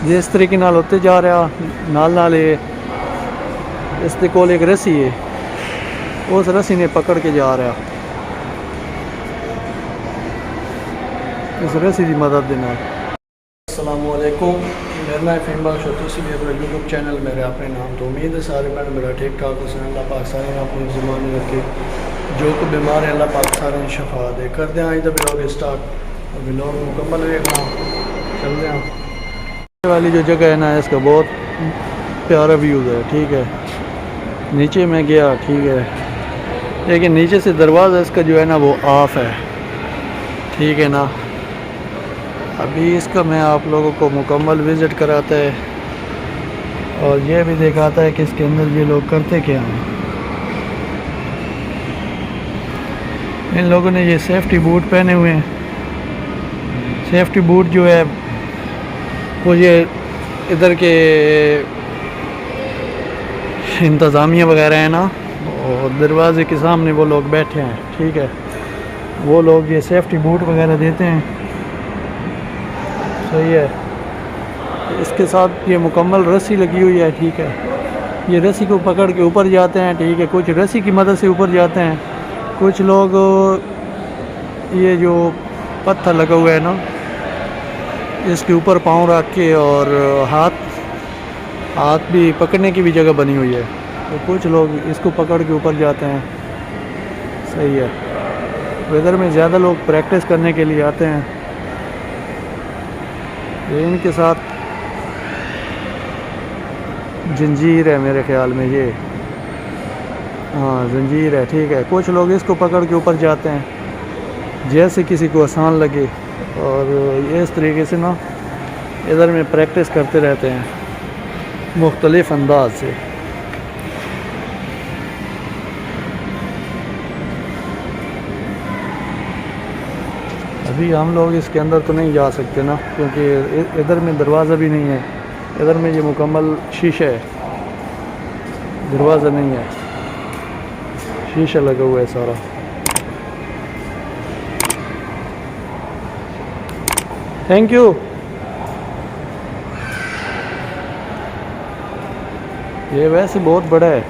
जिस तरीके नाल उत्ते जा रहा नाल इस दे कोल एक रस्सी है, उस रस्सी ने पकड़ के जा रहा इस रस्सी की मदद दे नाल। अस्सलामु अलैकुम, मेरा नाम फ़हीम बख्श और तुसी भी अपना यूट्यूब चैनल मेरे अपने नाम तो उम्मीद है सारे भैन मेरा ठीक ठाक हो। अल्लाह पाक सारे अपने ज़ुबान रखे जो कोई बीमार है अल्लाह पाक सारे शफा दे। करते हैं आज का ब्लॉग स्टार्ट, ब्लॉग मुकम्मल देखना चलते हैं। वाली जो जगह है ना इसका बहुत प्यारा व्यूज़ है, ठीक है। नीचे मैं गया, ठीक है, लेकिन नीचे से दरवाज़ा इसका जो है ना वो ऑफ है, ठीक है ना। अभी इसका मैं आप लोगों को मुकम्मल विज़िट कराता है और ये भी दिखाता है कि इसके अंदर ये लोग करते क्या हैं। इन लोगों ने ये सेफ्टी बूट पहने हुए हैं। सेफ्टी बूट जो है वो ये इधर के इंतज़ामिया वगैरह है ना, और दरवाज़े के सामने वो लोग बैठे हैं, ठीक है। वो लोग ये सेफ्टी बूट वगैरह देते हैं, सही है। इसके साथ ये मुकम्मल रस्सी लगी हुई है, ठीक है। ये रस्सी को पकड़ के ऊपर जाते हैं, ठीक है। कुछ रस्सी की मदद से ऊपर जाते हैं, कुछ लोग ये जो पत्थर लगा हुआ है ना इसके ऊपर पाँव रख के और हाथ भी पकड़ने की भी जगह बनी हुई है, तो कुछ लोग इसको पकड़ के ऊपर जाते हैं, सही है। वेदर में ज़्यादा लोग प्रैक्टिस करने के लिए आते हैं। ये इनके साथ जंजीर है मेरे ख्याल में, ये हाँ जंजीर है, ठीक है। कुछ लोग इसको पकड़ के ऊपर जाते हैं जैसे किसी को आसान लगे, और ये इस तरीके से ना इधर में प्रैक्टिस करते रहते हैं मुख्तलिफ़ अंदाज से। अभी हम लोग इसके अंदर तो नहीं जा सकते ना, क्योंकि इधर में दरवाज़ा भी नहीं है। इधर में ये मुकम्मल शीशा है, दरवाज़ा नहीं है, शीशा लगा हुआ है सारा। Thank you. ये वैसे बहुत बड़ा है।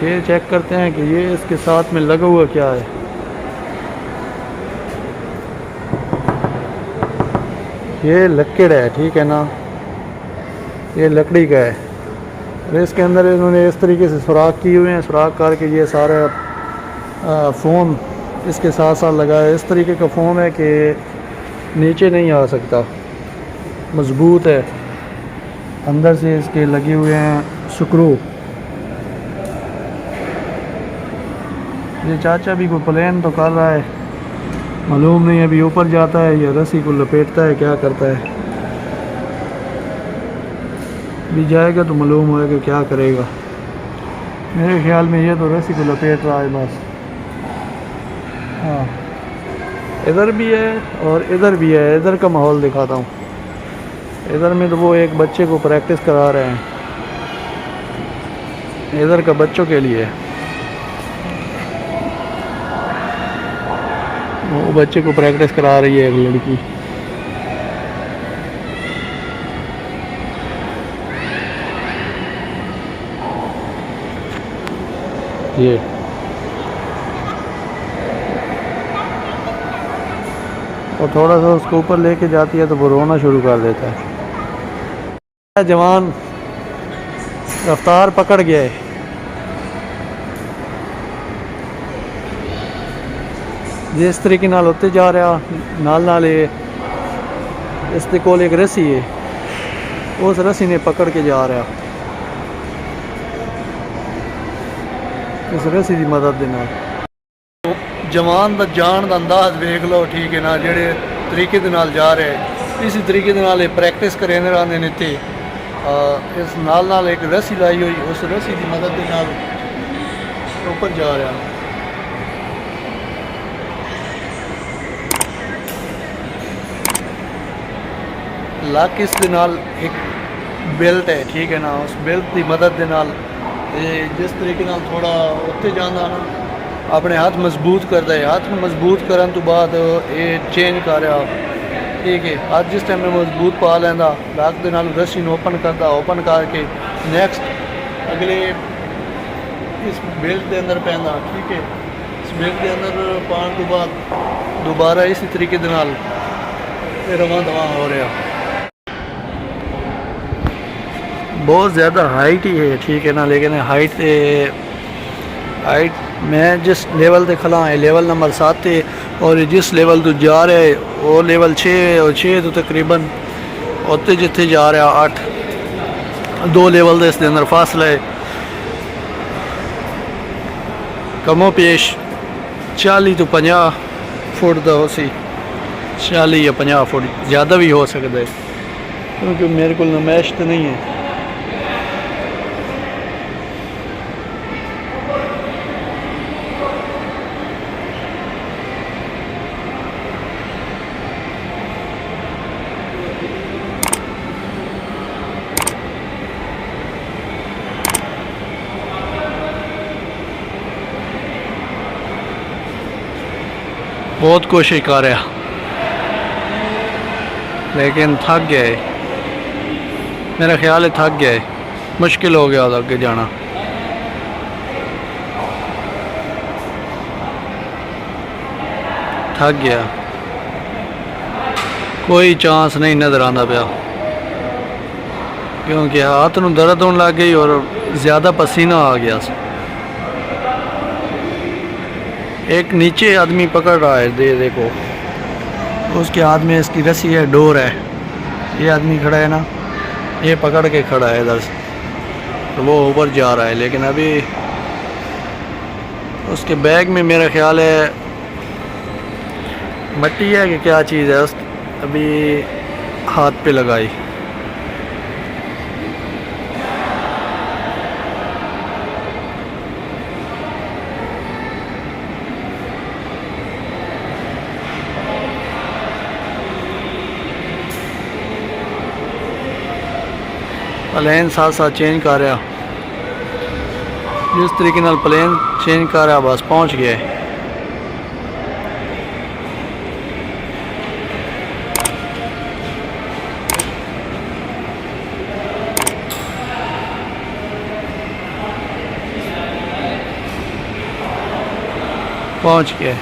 ये चेक करते हैं कि ये इसके साथ में लगा हुआ क्या है। ये लकड़ है, ठीक है ना, ये लकड़ी का है। और इसके अंदर इन्होंने इस तरीके से सुराख किए हुए हैं, सुराख करके ये सारा फोम इसके साथ साथ लगा है। इस तरीके का फोम है कि नीचे नहीं आ सकता, मजबूत है। अंदर से इसके लगे हुए हैं स्क्रू। ये चाचा भी कोई प्लान तो कर रहा है, मालूम नहीं अभी ऊपर जाता है या रस्सी को लपेटता है, क्या करता है। भी जाएगा तो मालूम होएगा क्या करेगा। मेरे ख्याल में ये तो रस्सी को लपेट रहा है बस। हाँ, इधर भी है और इधर भी है। इधर का माहौल दिखाता हूँ। इधर में तो वो एक बच्चे को प्रैक्टिस करा रहे हैं, इधर का बच्चों के लिए। वो बच्चे को प्रैक्टिस करा रही है एक लड़की। ये और थोड़ा सा उसको ऊपर लेके जाती है तो वो रोना शुरू कर देता है। जवान रफ्तार पकड़ गया है। जिस तरीके नाल उत्ते जा रहा नाल इस दे कोल एक रस्सी है, उस रस्सी ने पकड़ के जा रहा इस रस्सी की मदद दे नाल। जवान दा जान दा अंदाज वेख लो, ठीक है ना, जेड़े तरीके दे नाल जा रहे हैं इसी तरीके दे नाल प्रैक्टिस करे रहंदे ने। ते इस नाल एक रस्सी लाई हुई, उस रस्सी की मदद दे नाल ऊपर जा रहा। लक इस दे नाल एक बेल्ट है, ठीक है ना, उस बेल्ट की मदद दे नाल जिस तरीके नाल थोड़ा उत्ते जांदा ना अपने हाथ मजबूत करता है। हाथ में मजबूत करन तो बाद ये चेंज कर रहा ठीक है। आज जिस टाइम में मजबूत पा लेंदा लाख दे नाल रस्सी नूं ओपन करदा, ओपन करके नैक्सट अगले इस बेल्ट के अंदर पैंदा, ठीक है। इस बेल्ट के अंदर पाने के बाद दोबारा इसी तरीके दे नाल रवां दवां हो रहा। बहुत ज़्यादा हाइट ही है, ठीक है ना, लेकिन हाइट मैं जिस लेवल से खड़ा है लेवल नंबर 7 है, और जिस लेवल तो जा रहा है वो लेवल 6 है, और 6 तो तकरीबन उत्ते जिथे जा रहा 8, 2 लेवल का इसके अंदर फासला है। कमो पेश 40 तो 50 फुट का हो सी, 40 या 50 फुट ज़्यादा भी हो सकता है, क्योंकि मेरे को नुमाइश तो नहीं है। बहुत कोशिश कर रहा लेकिन थक गया है, मेरा ख्याल है थक गया है, मुश्किल हो गया आगे जाना। थक गया, कोई चांस नहीं नज़र आंदा पाया, क्योंकि हाथ नूं दर्द होने लग गई और ज़्यादा पसीना आ गया। एक नीचे आदमी पकड़ रहा है, देखो उसके हाथ में इसकी रस्सी है, डोर है। ये आदमी खड़ा है ना, ये पकड़ के खड़ा है इधर से, तो वो ऊपर जा रहा है, लेकिन अभी उसके बैग में मेरा ख्याल है मट्टी है कि क्या चीज़ है, अभी हाथ पे लगाई। प्लेन साथ साथ चेंज कर रहा, जिस तरीके नाल प्लेन चेंज कर रहा बस पहुंच गया। पहुंच गया।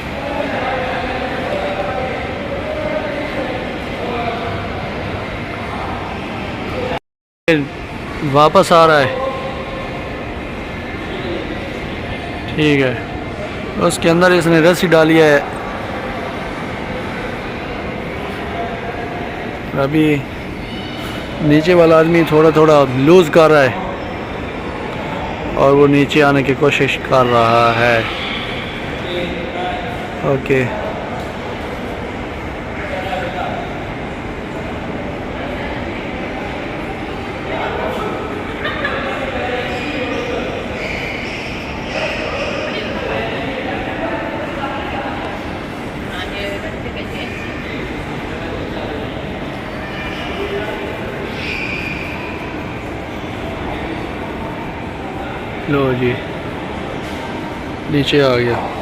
वापस आ रहा है, ठीक है। उसके अंदर इसने रस्सी डाली है, अभी नीचे वाला आदमी थोड़ा थोड़ा लूज कर रहा है और वो नीचे आने की कोशिश कर रहा है। ओके, लो जी नीचे आ गया।